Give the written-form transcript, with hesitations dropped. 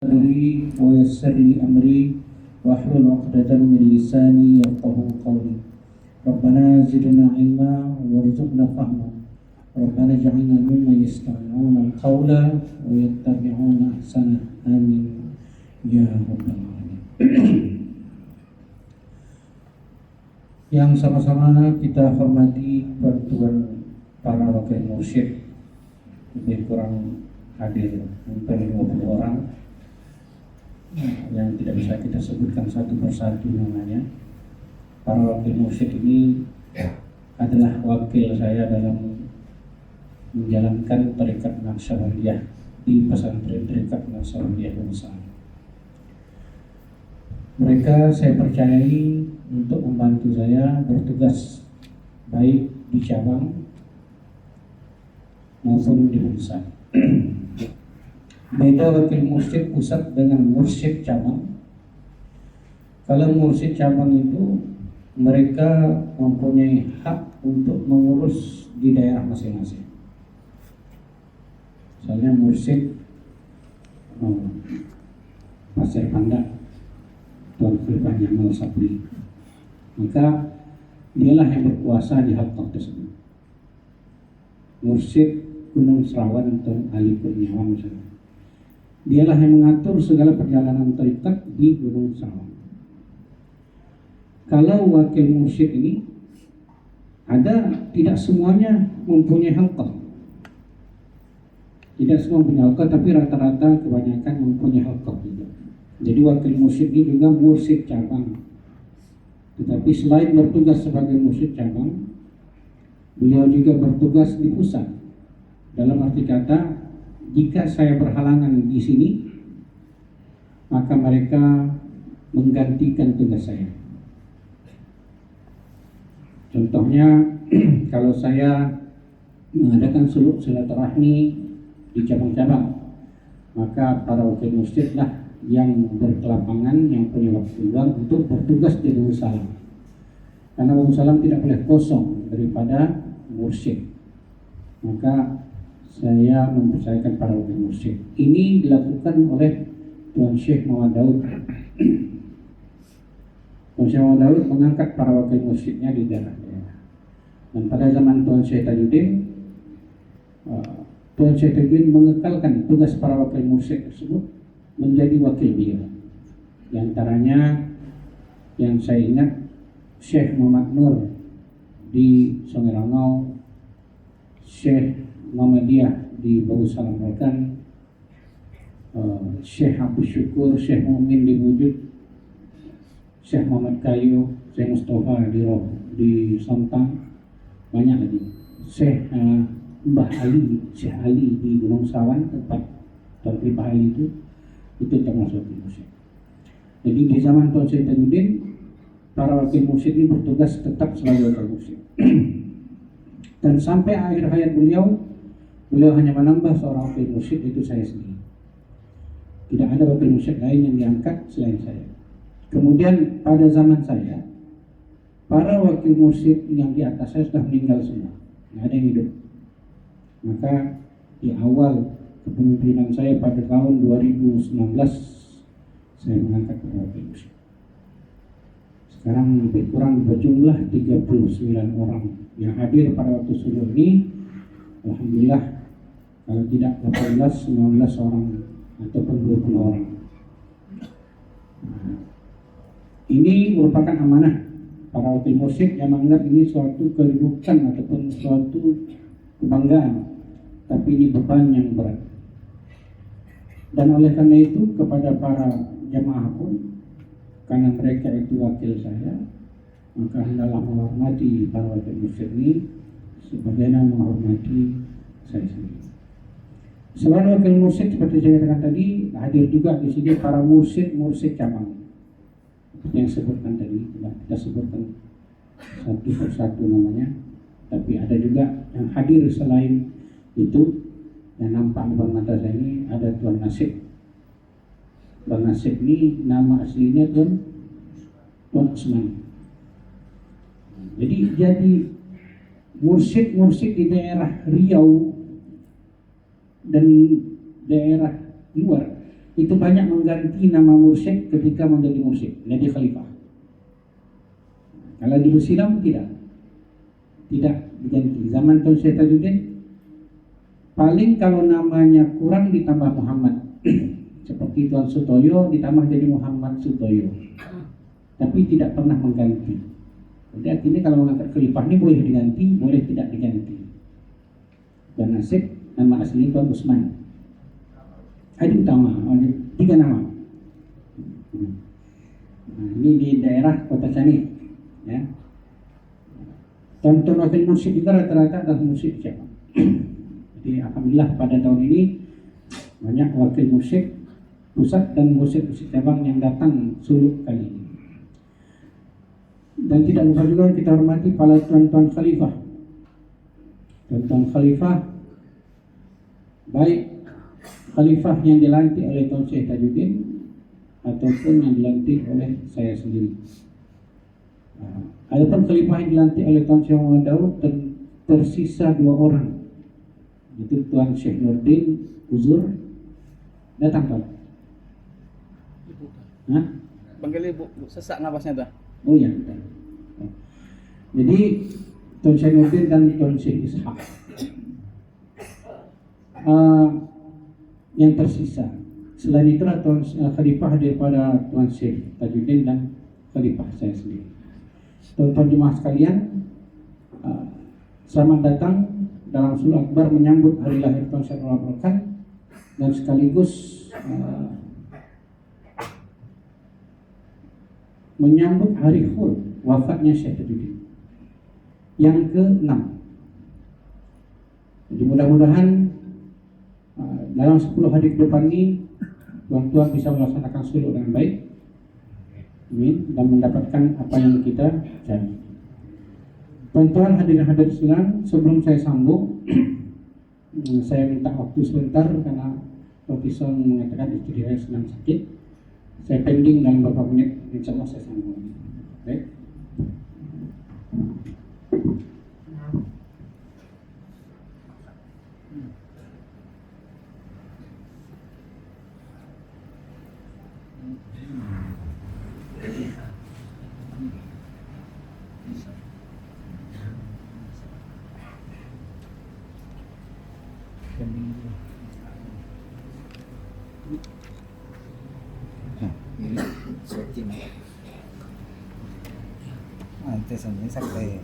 صدري ويسر لي أمري واحلل عقدة من لساني يفقهوا قولي. ربنا زدنا علما وارزقنا فهما. ربنا اجعلنا ممن يستمعون القول ويتبعون أحسنه. آمين ya rabbal alamin. Yang sama-sama kita hormati pertemuan para wakil mursyid, lebih kurang hadir hampir 50 orang yang tidak bisa kita sebutkan satu persatu namanya. Para wakil mursyid ini adalah wakil saya dalam menjalankan tarekat Naqsyabandiyah di pesantren tarekat Naqsyabandiyah Unsa. Mereka saya percayai untuk membantu saya bertugas baik di cabang maupun di pusat. Beda wakil mursyid pusat dengan mursyid cabang. Kalau mursyid cabang itu mereka mempunyai hak untuk mengurus di daerah masing-masing. Misalnya mursyid Pasir Pandak, Tuan Khalifah Jamal Sabri, maka dialah yang berkuasa di halqah tersebut. Mursyid Gunung Serawan Tuan Ali Kurniawan misalnya, dialah yang mengatur segala perjalanan tarekat di Gunung Serawan. Kalau wakil mursyid ini tidak semuanya mempunyai halqah. Tidak semua punya halqah, tapi rata-rata kebanyakan mempunyai halqah juga. Jadi wakil mursyid ini juga mursyid cabang. Tetapi selain bertugas sebagai mursyid cabang, beliau juga bertugas di pusat. Dalam arti kata, jika saya berhalangan di sini, maka mereka menggantikan tugas saya. Contohnya, kalau saya mengadakan silaturahmi di cabang-cabang, maka para wakil mursyid lah yang berkelapangan, yang punya waktu luang untuk bertugas di Darussalam. Karena Darussalam tidak boleh kosong daripada mursyid, maka saya mempercayakan para wakil mursyid. Ini dilakukan oleh Tuan Syekh Muhammad Daud. Tuan Syekh Muhammad Daud mengangkat para wakil mursyidnya di daerah-daerah. Dan pada zaman Tuan Syekh Tajuddin, Tuan Syekh Tajuddin mengekalkan tugas para wakil mursyid tersebut menjadi wakil beliau. Di antaranya yang saya ingat, Syekh Muhammad Nur di Sungai Rangau, Syekh Muhammadiyah di Darussalam Rokan, Syekh Abdul Syukur, Syekh Mumin di Wujud, Syekh Muhammad Kayu, Syekh Mustafa di Sontang, banyak lagi. Syekh Mbah Ali, Syekh Ali di Gunung Sawan, tempat Tuan Khalifah Ali itu termasuk wakil mursyid. Jadi di zaman Tuan Syekh Tajuddin, para wakil mursyid ini bertugas tetap sebagai wakil mursyid. Dan sampai akhir hayat beliau hanya menambah seorang wakil mursyid, itu saya sendiri. Tidak ada wakil mursyid lain yang diangkat selain saya. Kemudian pada zaman saya, para wakil mursyid yang di atas saya sudah meninggal semua, tidak ada yang hidup. Maka di awal kepemimpinan saya pada tahun 2019, saya mengangkat para wakil mursyid. Sekarang lebih kurang berjumlah 39 orang yang hadir pada waktu subuh ini. Alhamdulillah, kalau tidak 18, 19 orang ataupun 20 orang. Ini merupakan amanah para wakil mursyid yang menganggap ini suatu kedudukan ataupun suatu kebanggaan, tapi ini beban yang berat. Dan oleh karena itu kepada para jamaah pun, karena mereka itu wakil saya, maka hendaklah menghormati para wakil mursyid ini sebagaimana menghormati saya sendiri. Selain wakil mursyid, seperti saya katakan tadi, hadir juga di sini para mursyid cabang. Seperti yang sebutkan tadi, kita sebutkan satu persatu namanya. Tapi ada juga yang hadir selain itu, yang nampak di depan mata saya ini, ada Tuan Nasib. Tuan Nasib ini nama aslinya Tuan Usman. Jadi mursyid di daerah Riau dan daerah luar itu banyak mengganti nama mursyid ketika menjadi mursyid, jadi khalifah. Kalau di Silam tidak diganti. Zaman Tun Syekh Tajuddin paling kalau namanya kurang ditambah Muhammad. Seperti Tuan Sutoyo ditambah jadi Muhammad Sutoyo, tapi tidak pernah mengganti. Jadi artinya kalau mengangkat khalifah ini boleh diganti, boleh tidak diganti. Dan Nasib nama asli Tuan Usman. Ada utama, ada 3 nama. Nah, ini di daerah Kota Canik, ya. Tuan-tuan wakil mursyid juga rata-rata adalah mursyid siapa. Jadi alhamdulillah pada tahun ini banyak wakil mursyid pusat dan mursyid cabang yang datang Suluk kali ini. Dan tidak lupa juga kita hormati para tuan-tuan khalifah. Tuan-tuan khalifah, baik khalifah yang dilantik oleh Tuan Syekh Tajuddin ataupun yang dilantik oleh saya sendiri. Adapun khalifah yang dilantik oleh Tuan Syekh Muhammad Daud tersisa 2 orang. Itu Tuan Syekh Nurdin Uzur datang Tuan. Hah? Panggil ibu, sesak napasnya tuh. Oh ya. Jadi Tuan Syekh Nurdin dan Tuan Syekh Ishak yang tersisa. Selain itu Tuan Khalifah daripada Tuan Syekh Tajuddin dan Khalifah saya sendiri. Tuan-tuan jemaah sekalian, selamat datang dalam Suluk Akbar menyambut hari lahir Tuan Syekh Abdul Rahman dan sekaligus menyambut hari hul wafatnya Syekh Tajuddin yang ke-6. Jadi mudah-mudahan dalam 10 hari ke depan ini tuan-tuan bisa melaksanakan suluk dengan baik, amin, dan mendapatkan apa yang kita cari. Tuan-tuan hadirin sekalian, sebelum saya sambung saya minta waktu sebentar karena Profesor mengatakan istri saya sedang sakit. Saya pending dalam beberapa menit, insya Allah saya sambung. Baik. Antes sampai